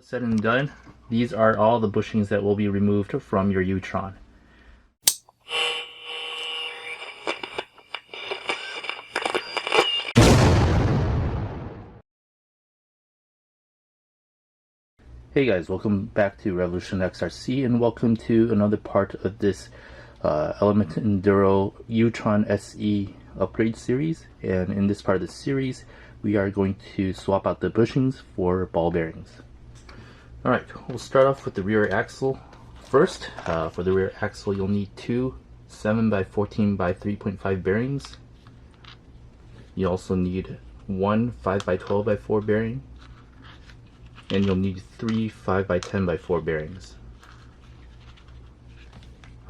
Said and done, these are all the bushings that will be removed from your Utron. Hey guys, welcome back to Revolution XRC and welcome to another part of this Element Enduro Utron SE upgrade series. And in this part of the series, we are going to swap out the bushings for ball bearings. Alright, we'll start off with the rear axle first. For the rear axle, you'll need two 7x14 by 3.5 bearings. You also need one 5x12 by 4 bearing. And you'll need three 5x10 by 4 bearings.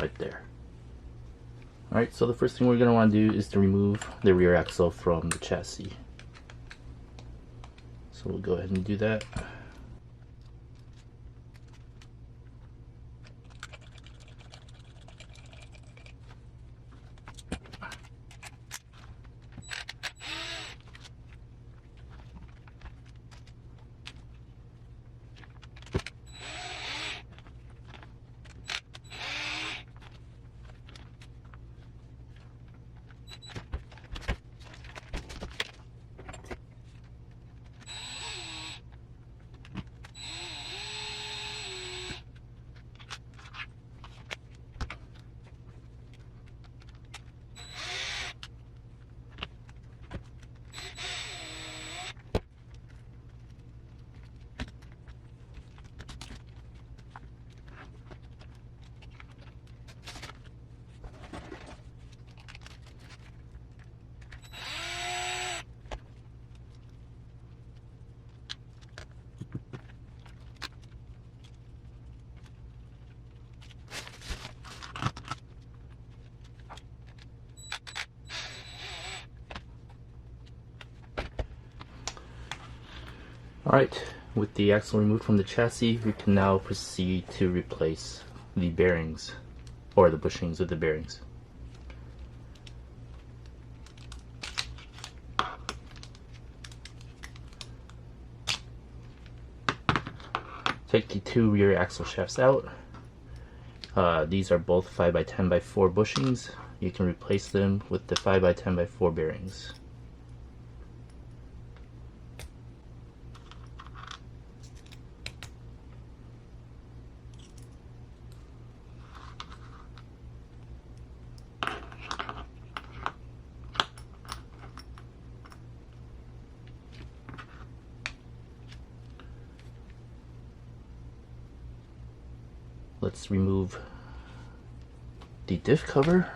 Right there. Alright, so the first thing we're going to want to do is to remove the rear axle from the chassis. So we'll go ahead and do that. Alright, with the axle removed from the chassis, we can now proceed to replace the bearings, or the bushings of the bearings. Take the two rear axle shafts out. These are both 5x10 by 4 bushings. You can replace them with the 5x10 by 4 bearings. Let's remove the diff cover.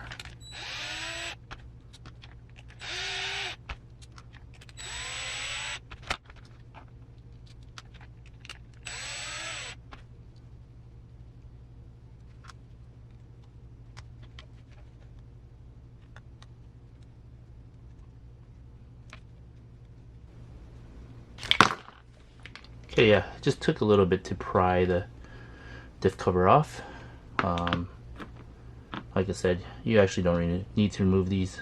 Okay, yeah, it just took a little bit to pry the diff cover off. Like I said, you actually don't really need to remove these.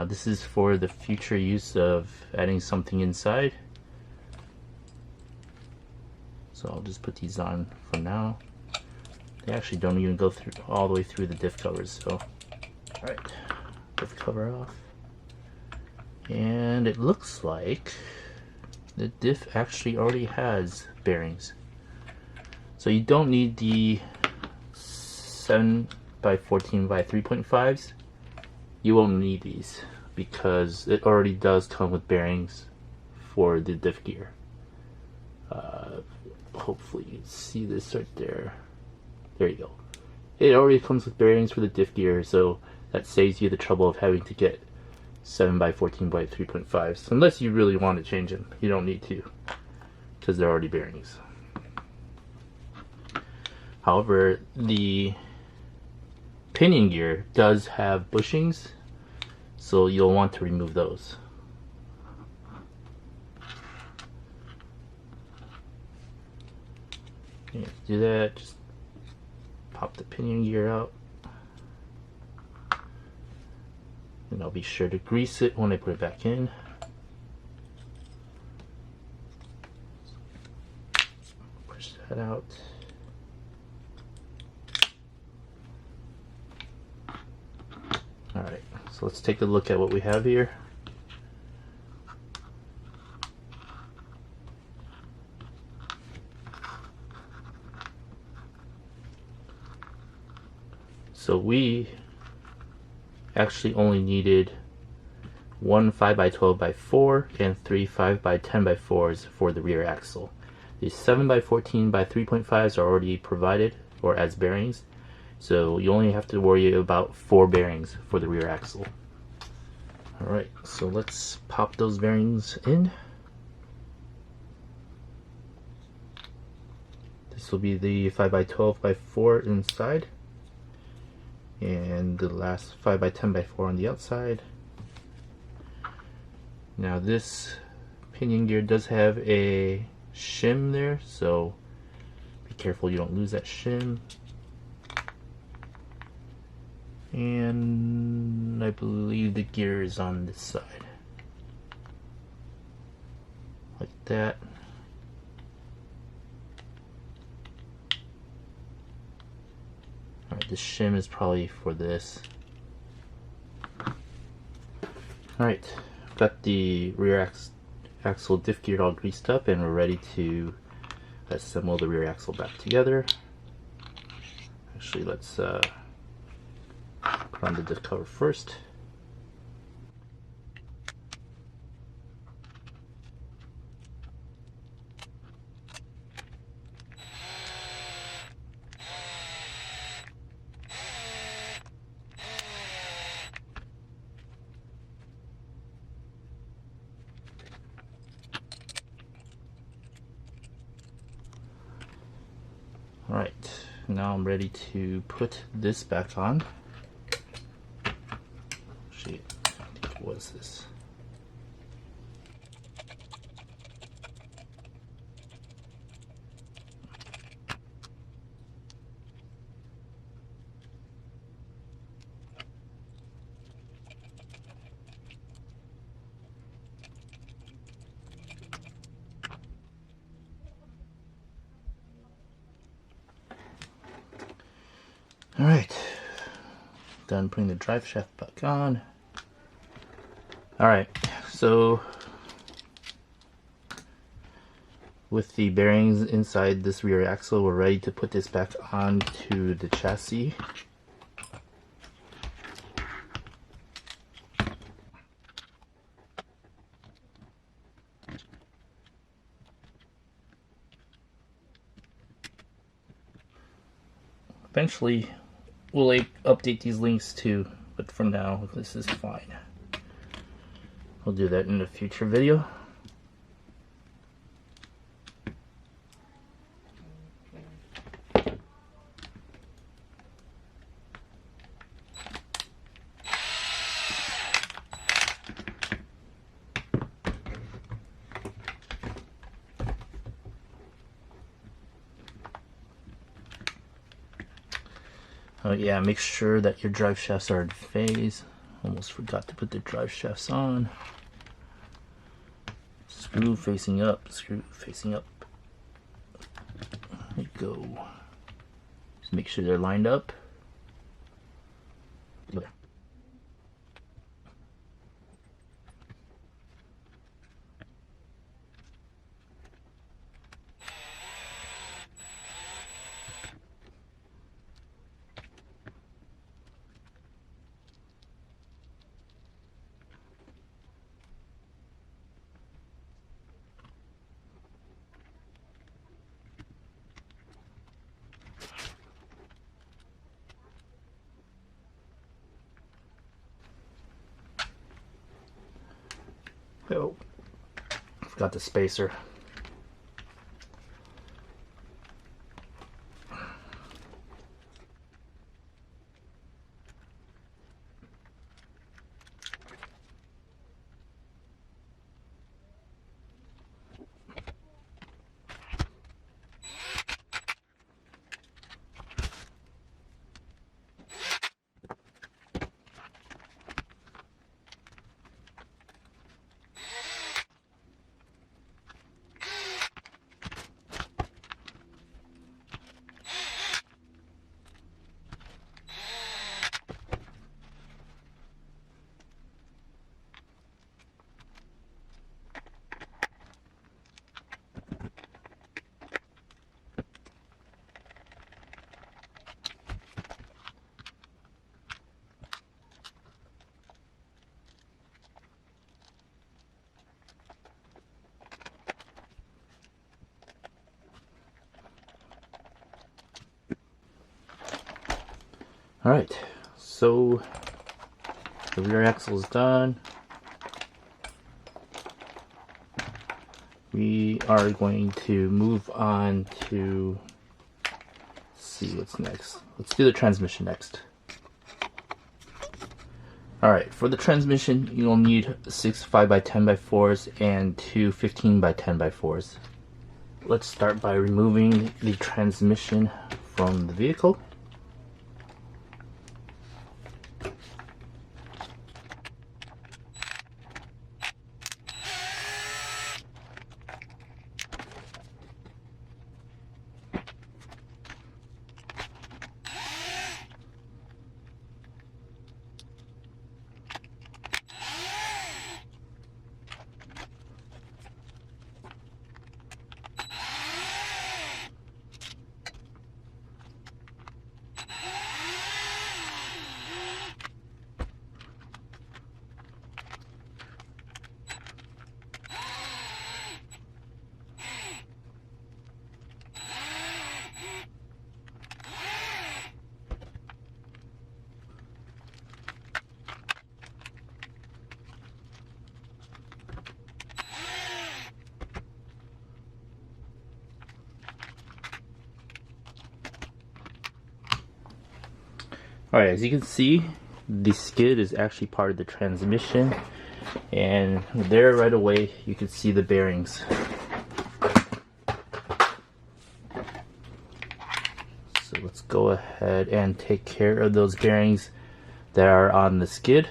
This is for the future use of adding something inside. So I'll just put these on for now. They actually don't even go through all the way through the diff covers. So, alright, diff cover off. And it looks like the diff actually already has bearings. So you don't need the 7x14 by 3.5s. You won't need these because it already does come with bearings for the diff gear. Hopefully you can see this right there. There you go. It already comes with bearings for the diff gear, so that saves you the trouble of having to get 7x14 by 3.5s. Unless you really want to change them, you don't need to because they're already bearings. However, the pinion gear does have bushings, so you'll want to remove those. Yeah, to do that, just pop the pinion gear out. And I'll be sure to grease it when I put it back in. push that out. Alright, so let's take a look at what we have here. So we actually only needed one 5x12x4 and three 5x10x4s for the rear axle. These 7x14x3.5s are already provided or as bearings, so you only have to worry about 4 bearings for the rear axle. Alright, so let's pop those bearings in. This will be the 5x12x4 inside, and the last 5x10x4 on the outside. Now this pinion gear does have a shim there, so be careful you don't lose that shim. And I believe the gear is on this side. Like that. Alright, the shim is probably for this. Alright, got the rear axle diff gear all greased up, and we're ready to assemble the rear axle back together. Actually, let's put on the diff cover first. Alright, now I'm ready to put this back on. Actually, I think what is this? Alright, done putting the drive shaft back on. Alright, so with the bearings inside this rear axle, we're ready to put this back onto the chassis. Eventually, we'll update these links too, but for now, this is fine. We'll do that in a future video. Oh yeah, make sure that your drive shafts are in phase. Almost forgot to put the drive shafts on. Screw facing up, screw facing up. There you go. Just make sure they're lined up. Okay. Oh, forgot the spacer. Alright, so the rear axle is done. We are going to move on to see what's next. Let's do the transmission next. Alright, for the transmission, you'll need 6 5x10x4s and 2 15x10x4s. Let's start by removing the transmission from the vehicle. Alright, as you can see, the skid is actually part of the transmission, and there right away you can see the bearings. So let's go ahead and take care of those bearings that are on the skid.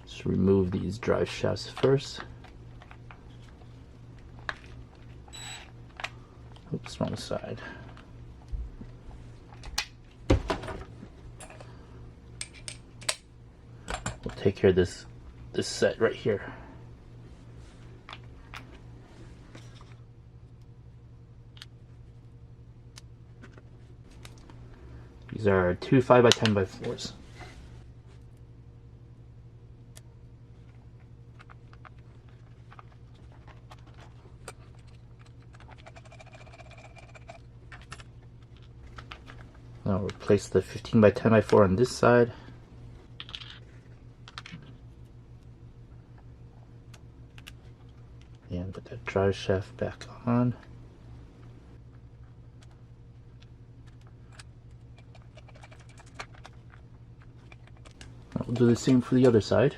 Let's remove these drive shafts first. Oops, wrong side. We'll take care of this set right here. These are 2 5x10x4s. Now replace the 15x10x4 on this side. And put that drive shaft back on. We'll do the same for the other side.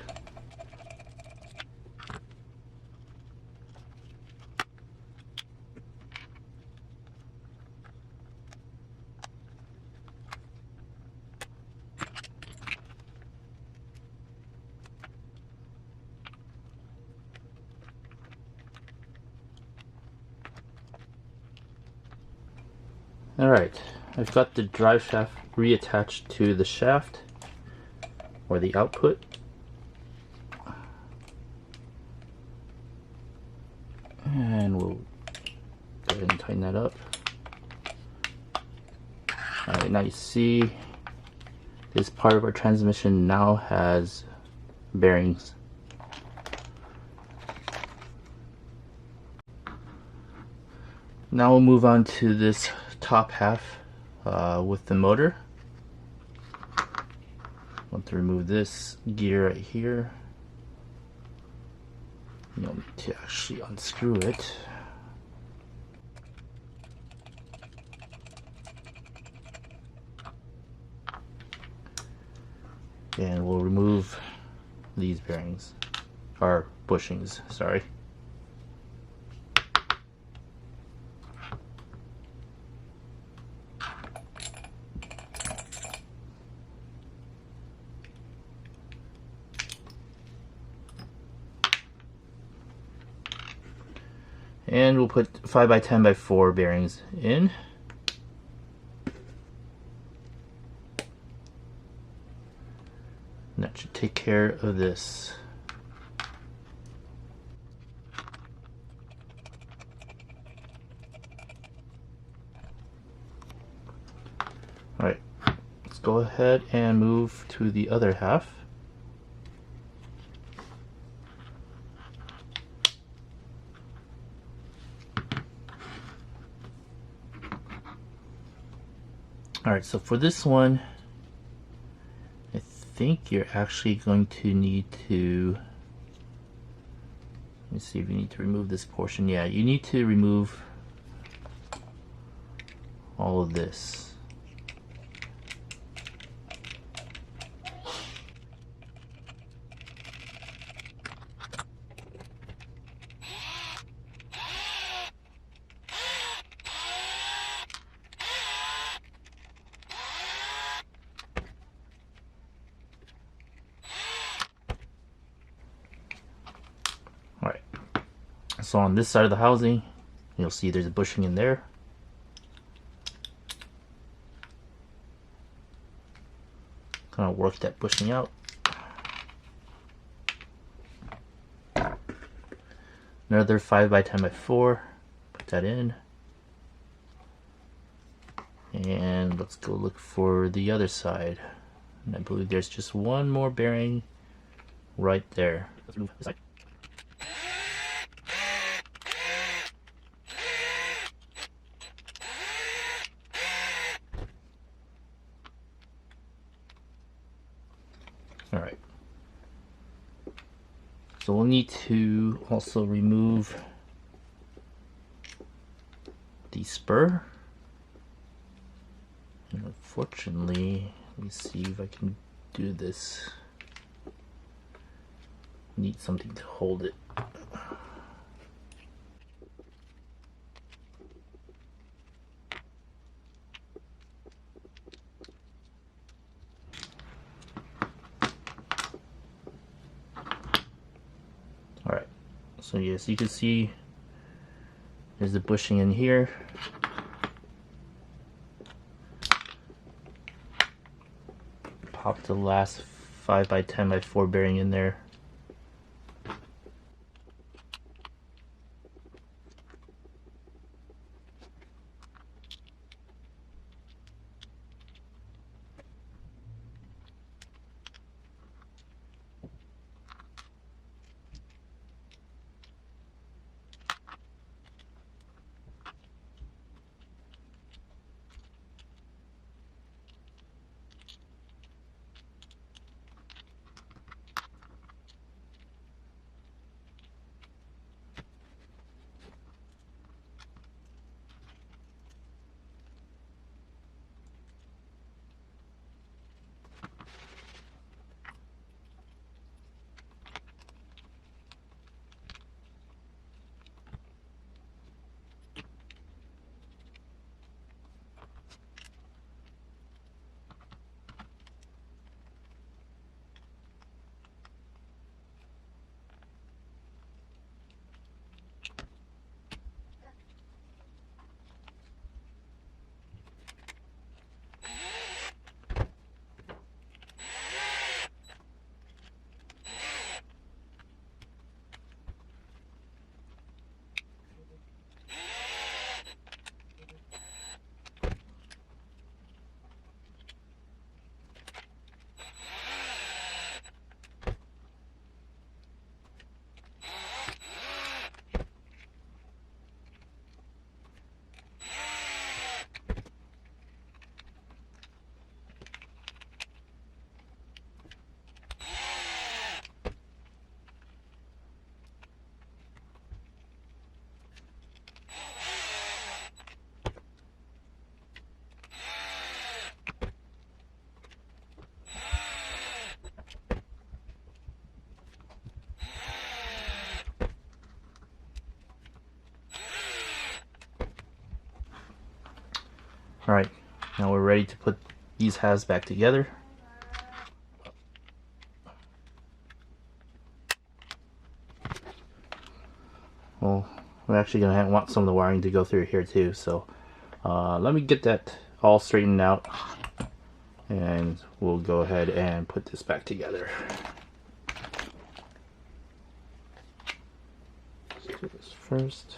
Alright, I've got the drive shaft reattached to the shaft, or the output. And we'll go ahead and tighten that up. Alright, now you see this part of our transmission now has bearings. Now we'll move on to this top half with the motor. Want to remove this gear right here. You'll need to actually unscrew it. And we'll remove these bearings, or bushings, sorry. And we'll put 5x10x4 bearings in. And that should take care of this. Alright, let's go ahead and move to the other half. Alright, so for this one, I think you're actually going to need to, let me see if you need to remove this portion. Yeah, you need to remove all of this. Alright, so on this side of the housing, you'll see there's a bushing in there. Kind of work that bushing out. Another 5x10x4, put that in. And let's go look for the other side. And I believe there's just one more bearing right there. Let's move this side. Alright. So we'll need to also remove the spur. And unfortunately, let me see if I can do this. Need something to hold it. Alright, so yes, you can see there's the bushing in here. Pop the last 5x10x4 bearing in there. Alright, now we're ready to put these halves back together. Well, we're actually going to want some of the wiring to go through here too, so let me get that all straightened out and we'll go ahead and put this back together. Let's do this first.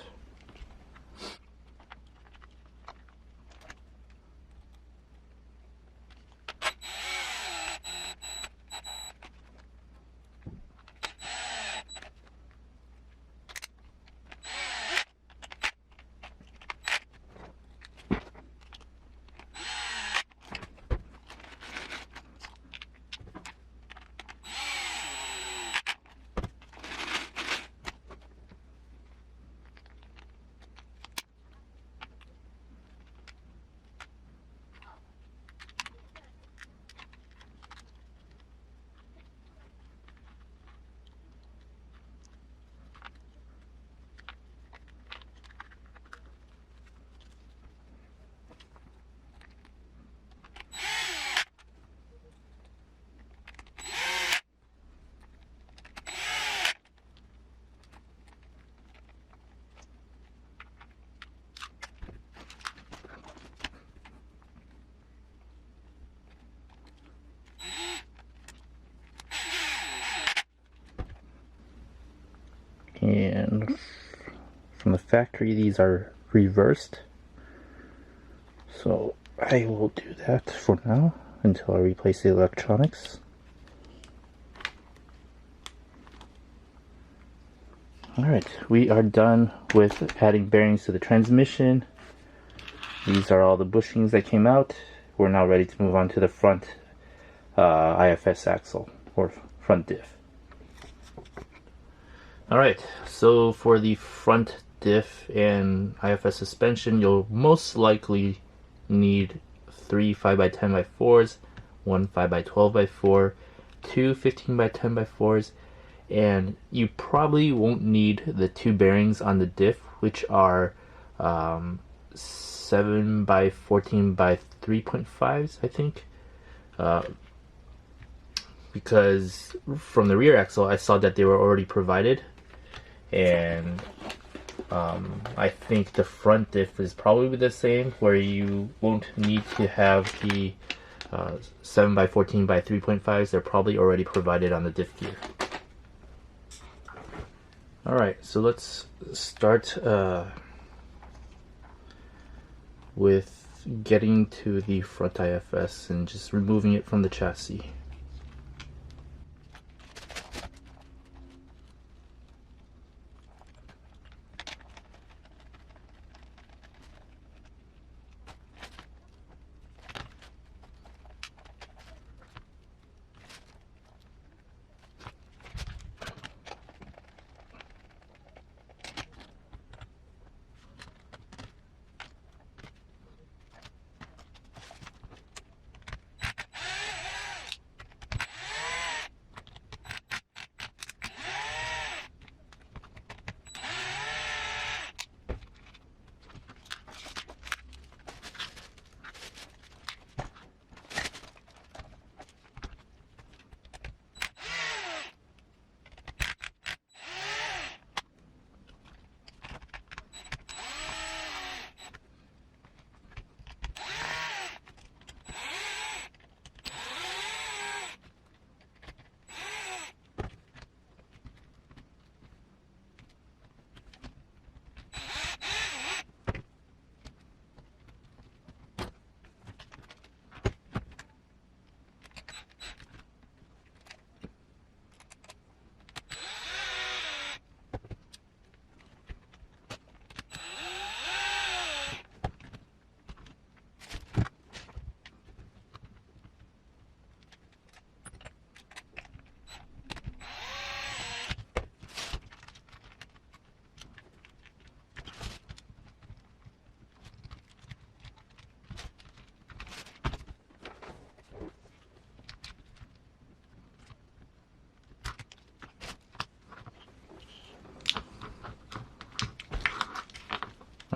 And from the factory, these are reversed. So I will do that for now until I replace the electronics. Alright, we are done with adding bearings to the transmission. These are all the bushings that came out. We're now ready to move on to the front IFS axle, or front diff. Alright, so for the front diff and IFS suspension, you'll most likely need 3 5x10x4s, 1 5x12x4, 2 15x10x4s, and you probably won't need the 2 bearings on the diff, which are 7x14x3.5s, I think, because from the rear axle I saw that they were already provided, and I think the front diff is probably the same, where you won't need to have the 7x14x3.5s. They're probably already provided on the diff gear. Alright, so let's start with getting to the front IFS and just removing it from the chassis.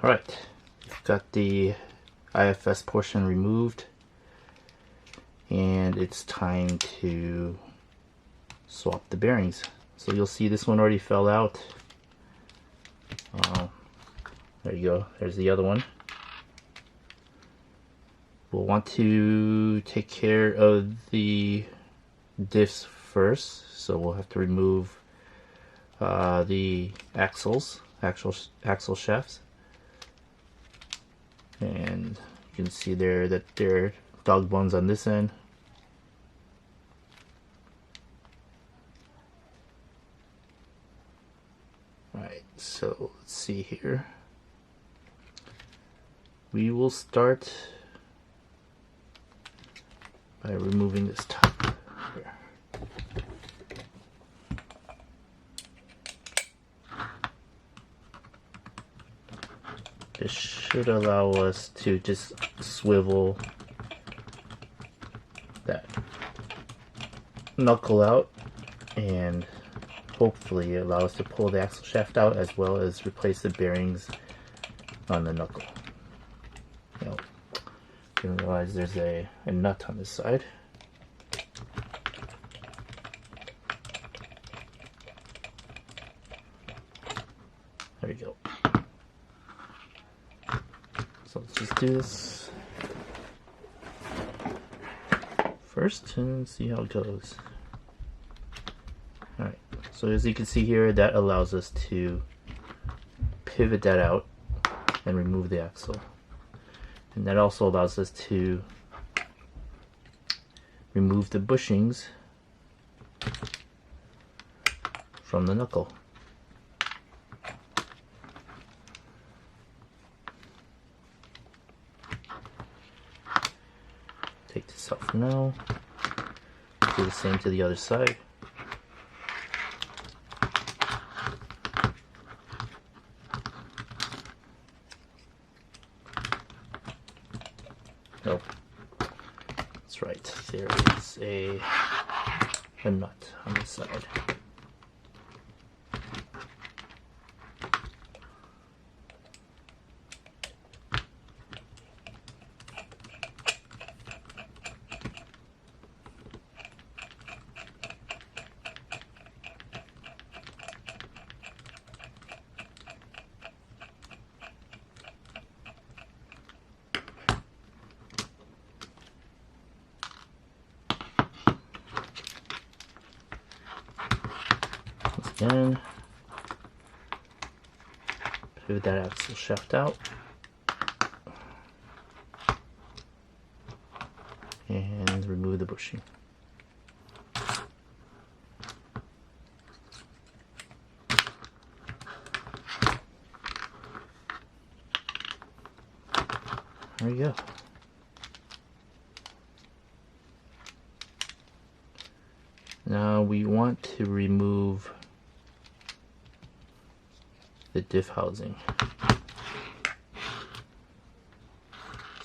Alright, we've got the IFS portion removed, and it's time to swap the bearings. So you'll see this one already fell out. There you go, there's the other one. We'll want to take care of the diffs first, so we'll have to remove the axle shafts. And you can see there that there are dog bones on this end. Alright, so let's see here. We will start by removing this top here. This should allow us to just swivel that knuckle out and hopefully allow us to pull the axle shaft out, as well as replace the bearings on the knuckle. You know, didn't realize there's a nut on this side. There we go. So let's just do this first and see how it goes. Alright, So as you can see here, that allows us to pivot that out and remove the axle. And that also allows us to remove the bushings from the knuckle. Take this out for now. Do the same to the other side. Nope. That's right. There is a nut on this side. Again, pivot that axle shaft out, and remove the bushing. There we go. Now we want to remove the diff housing.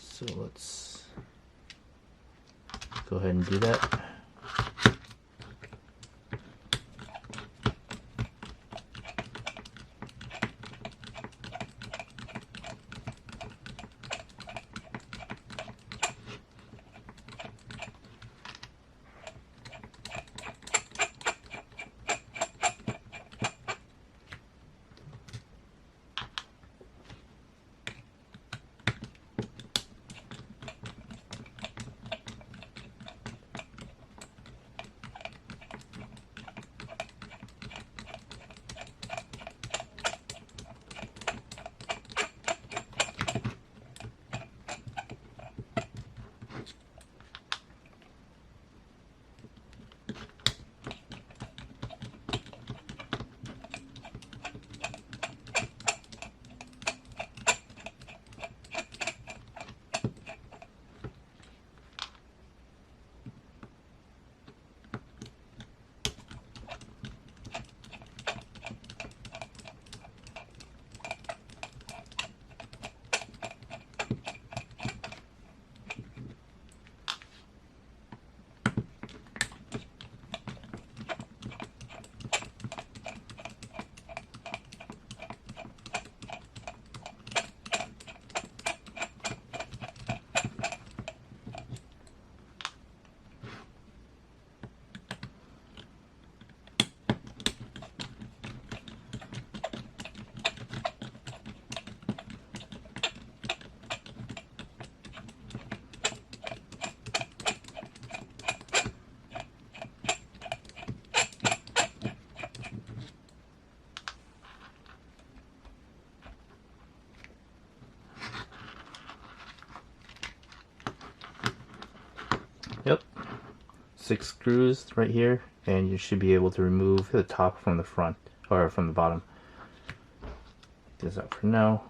So let's go ahead and do that. Yep, 6 screws right here, and you should be able to remove the top from the front, or from the bottom. Get this out for now.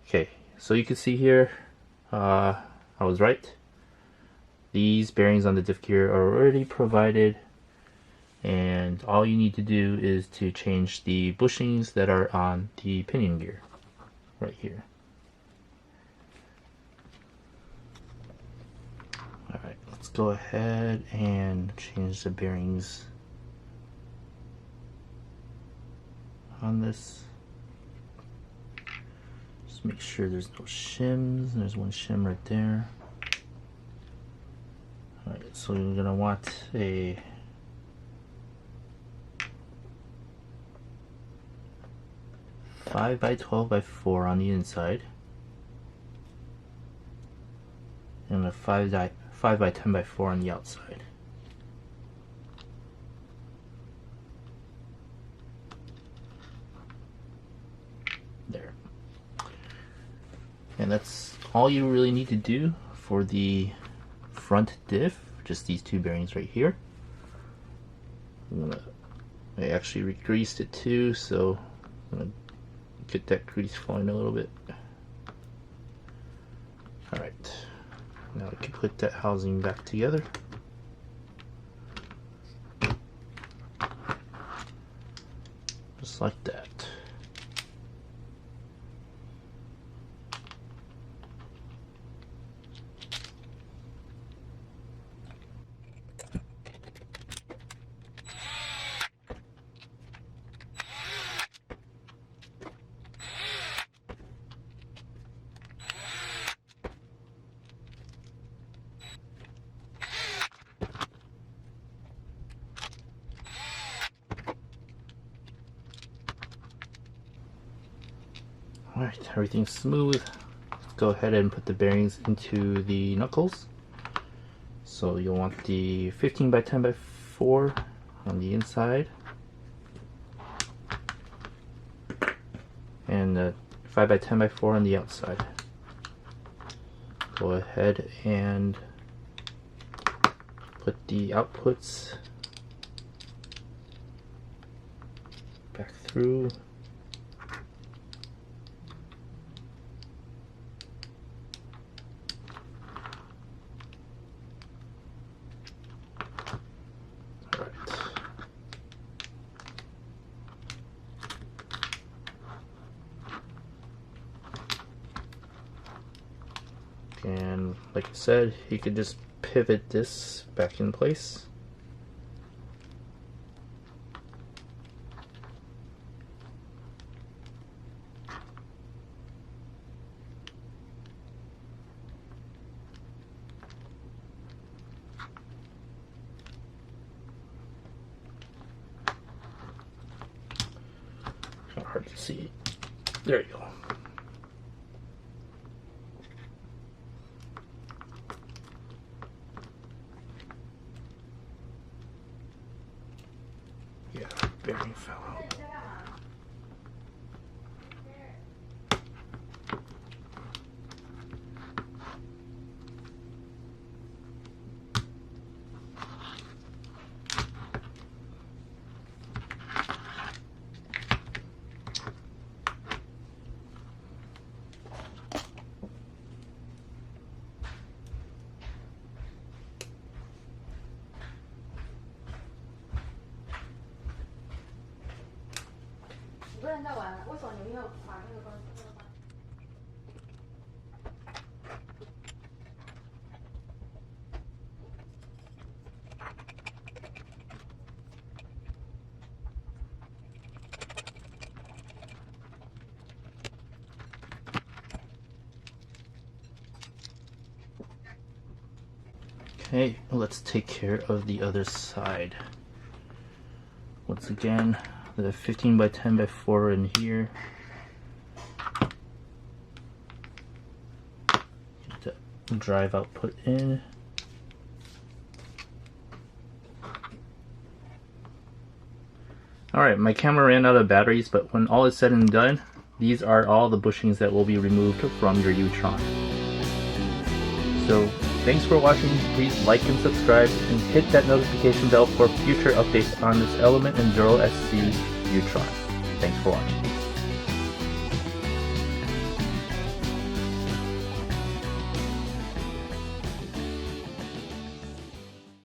Okay, so you can see here, I was right. These bearings on the diff gear are already provided, and all you need to do is to change the bushings that are on the pinion gear right here. Alright, let's go ahead and change the bearings on this. Just make sure there's no shims. There's one shim right there. Alright, so you're going to want a 5 by 12 by 4 on the inside, and a 5 by 10 by 4 on the outside. And that's all you really need to do for the front diff, just these two bearings right here. I actually re-greased it too, so I'm gonna get that grease flowing a little bit. Alright, now I can put that housing back together. Just like that. Alright, everything's smooth. Let's go ahead and put the bearings into the knuckles. So you'll want the 15 by 10 by 4 on the inside, and the 5 by 10 by 4 on the outside. Go ahead and put the outputs back through. And like I said, you could just pivot this back in place. Kind of hard to see. There you go. Yeah, bearing fell out. Okay, let's take care of the other side. Once again, the 15 by 10 by 4 in here. Get the drive output in. Alright, my camera ran out of batteries, but when all is said and done, these are all the bushings that will be removed from your Utron. So, thanks for watching. Please like and subscribe, and hit that notification bell for future updates on this Element Enduro SE Utron. Thanks for watching.